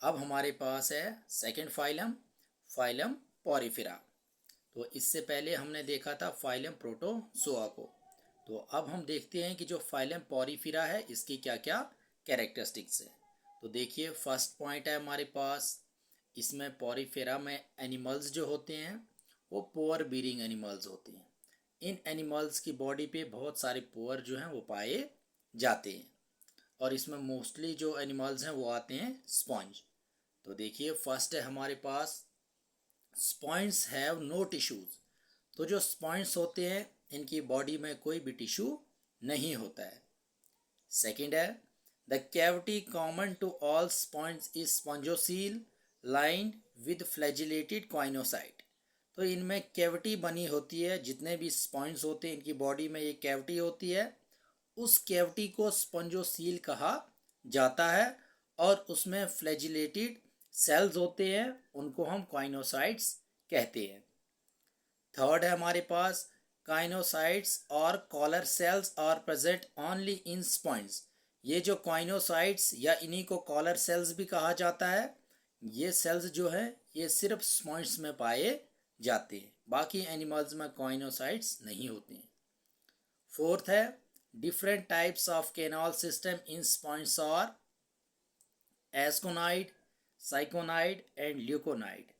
अब हमारे पास है सेकंड फाइलम, फाइलम पॉरीफेरा। तो इससे पहले हमने देखा था फाइलम प्रोटोजोआ को। तो अब हम देखते हैं कि जो फाइलम पॉरीफेरा है इसकी क्या क्या कैरेक्टरिस्टिक्स है। तो देखिए फर्स्ट पॉइंट है हमारे पास, इसमें पॉरीफेरा में एनिमल्स जो होते हैं वो पोअर बीरिंग एनिमल्स होते हैं। इन एनिमल्स की बॉडी पे बहुत सारे पोअर जो हैं वो पाए जाते हैं, और इसमें मोस्टली जो एनिमल्स हैं वो आते हैं स्पॉन्ज। तो देखिए फर्स्ट है हमारे पास, स्पॉन्ज हैव नो टिश्यूज। तो जो स्पॉन्ज होते हैं इनकी बॉडी में कोई भी टिश्यू नहीं होता है। सेकंड है, the cavity common to all sponge is spongocoel lined with flagellated choanocyte. तो इनमें कैविटी बनी होती है, जितने भी स्पॉन्ज होते हैं इनकी बॉडी में ये कैविटी होती है, उस कैविटी को स्पंजोसील कहा जाता है, और उसमें फ्लैजिलेटेड सेल्स होते हैं, उनको हम काइनोसाइट्स कहते हैं। थर्ड है हमारे पास, काइनोसाइट्स और collar cells are present only in sponge. ये जो काइनोसाइट्स या इन्हीं को कॉलर सेल्स भी कहा जाता है, ये सेल्स जो है ये सिर्फ स्पॉन्ज में पाए जाते हैं, बाकी एनिमल्स में काइनोसाइट्स नहीं होते हैं। फोर्थ है, different types of canal system in sponge are ascanoid, syconoid and leuconoid.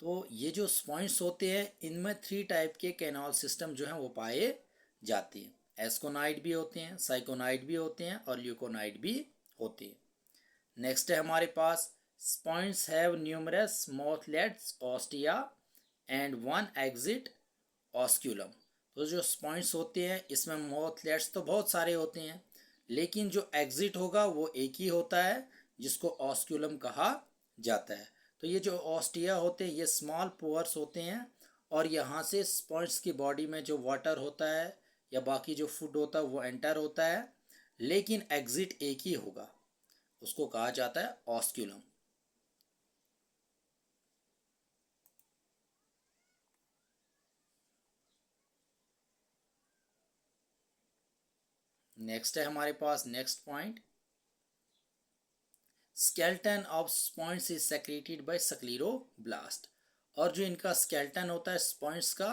तो ये जो स्पॉन्ज होते हैं इनमें 3 टाइप के कैनाल सिस्टम जो हैं वो पाए जाते हैं। एस्कोनाइड भी होते हैं, साइकोनाइड भी होते हैं और ल्यूकोनाइड भी होते हैं। नेक्स्ट है हमारे पास, sponge have numerous mouthlets ostia and one exit osculum. तो जो स्पॉन्ज होते हैं इसमें माउथलेट्स तो बहुत सारे होते हैं, लेकिन जो एग्जिट होगा वो एक ही होता है, जिसको ऑस्क्यूलम कहा जाता है। तो ये जो ऑस्टिया होते हैं ये स्मॉल पोअर्स होते हैं, और यहाँ से स्पॉन्ज की बॉडी में जो वाटर होता है या बाकी जो फूड होता है वो एंटर होता है, लेकिन एग्जिट एक ही होगा, उसको कहा जाता है ऑस्क्यूलम। नेक्स्ट है हमारे पास next point, skeleton of sponge is secreted by scleroblast. और जो इनका स्केल्टन होता है स्पॉन्ज का,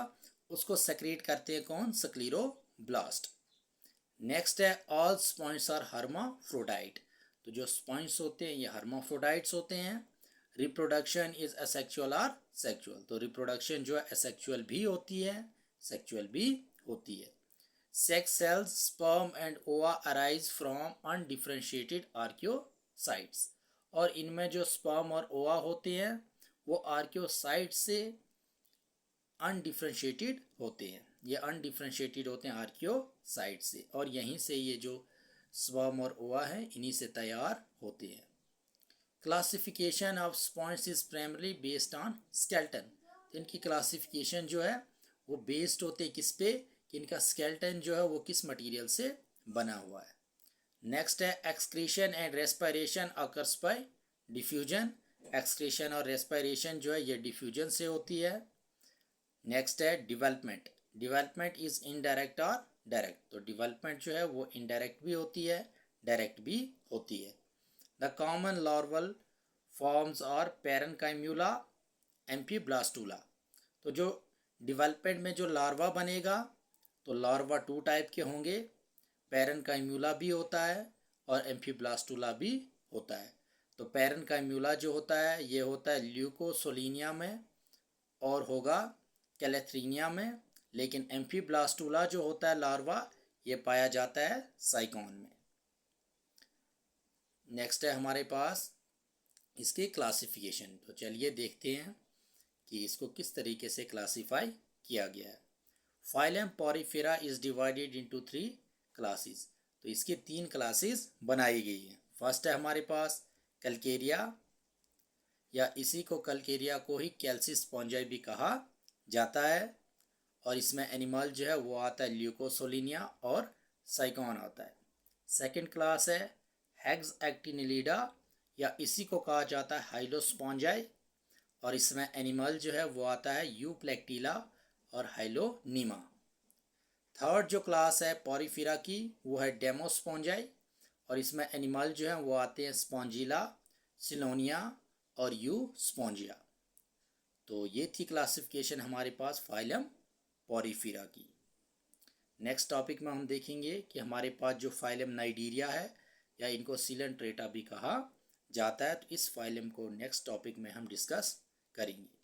उसको सेक्रेट करते हैं कौन, स्क्लेरोब्लास्ट। नेक्स्ट है, ऑल स्पॉन्ज आर हर्माफ्रोडाइट। तो जो स्पॉन्ज होते हैं ये हर्माफ्रोडाइट्स होते हैं। Reproduction is asexual or sexual. तो रिप्रोडक्शन जो है असेक्सुअल भी होती है, सेक्सुअल भी होती है। सेक्स सेल्स स्पर्म एंड ओवा अराइज फ्रॉम अनडिफरेंशिएटेड आर्कियोसाइट्स। और इनमें जो स्पर्म और ओवा होते हैं वो आर्कियोसाइट से अनडिफरेंशिएटेड होते हैं, ये अनडिफरेंशिएटेड होते हैं आर्कियोसाइट से, और यहीं से ये जो स्पर्म और ओवा है इन्हीं से तैयार होते हैं। Classification of sponge is primary based on skeleton. इनकी क्लासिफिकेशन जो है वो बेस्ड होते हैं किस पे, कि इनका स्केल्टन जो है वो किस मटेरियल से बना हुआ है। नेक्स्ट है, excretion and respiration occurs by diffusion. Excretion और रेस्पिरेशन जो है ये डिफ्यूजन से होती है। नेक्स्ट है डेवलपमेंट। डेवलपमेंट इज इनडायरेक्ट और डायरेक्ट। तो डेवलपमेंट जो है वो इनडायरेक्ट भी होती है, डायरेक्ट भी होती है। द कॉमन लार्वल फॉर्म्स और पैरेनकाइम्यूला, एम्फीब्लास्टूला। तो जो डेवलपमेंट में जो लार्वा बनेगा तो लार्वा 2 टाइप के होंगे, पैरेनकाइम्यूला भी होता है और एम्फीब्लास्टूला भी होता है। तो पैरेनकाइम्यूला जो होता है ये होता है ल्यूकोसोलिनिया में और होगा कैलेथ्रीनिया में, लेकिन एम्फीब्लास्टूला जो होता है लार्वा ये पाया जाता है साइकॉन में। नेक्स्ट है हमारे पास इसकी क्लासिफिकेशन। तो चलिए देखते हैं कि इसको किस तरीके से क्लासीफाई किया गया है। Phylum Porifera is divided into 3 classes. तो इसके 3 क्लासेस बनाई गई हैं। फर्स्ट है हमारे पास कल्केरिया, या इसी को कल्केरिया को ही कैल्सीस्पॉन्जाई भी कहा जाता है, और इसमें एनिमल जो है वो आता है ल्यूकोसोलिनिया और साइकॉन आता है। सेकंड क्लास है हैग्स एक्टिनिलीडा, या इसी को कहा जाता है हाइलोस्पॉन्जाई, और इसमें एनिमल जो है वो आता है यूप्लेक्टिला और हाइलोनीमा। थर्ड जो क्लास है पॉरीफेरा की वो है डेमोस्पॉन्जाई, और इसमें एनिमल जो है वो आते हैं स्पॉन्जिला, सिलोनिया और यू स्पॉन्जिया। तो ये थी क्लासिफिकेशन हमारे पास फाइलम पॉरीफेरा की। नेक्स्ट टॉपिक में हम देखेंगे कि हमारे पास जो फाइलम नाइजीरिया है या इनको सिलेंट्रेटा भी कहा जाता है, तो इस फाइलम को नेक्स्ट टॉपिक में हम डिस्कस करेंगे।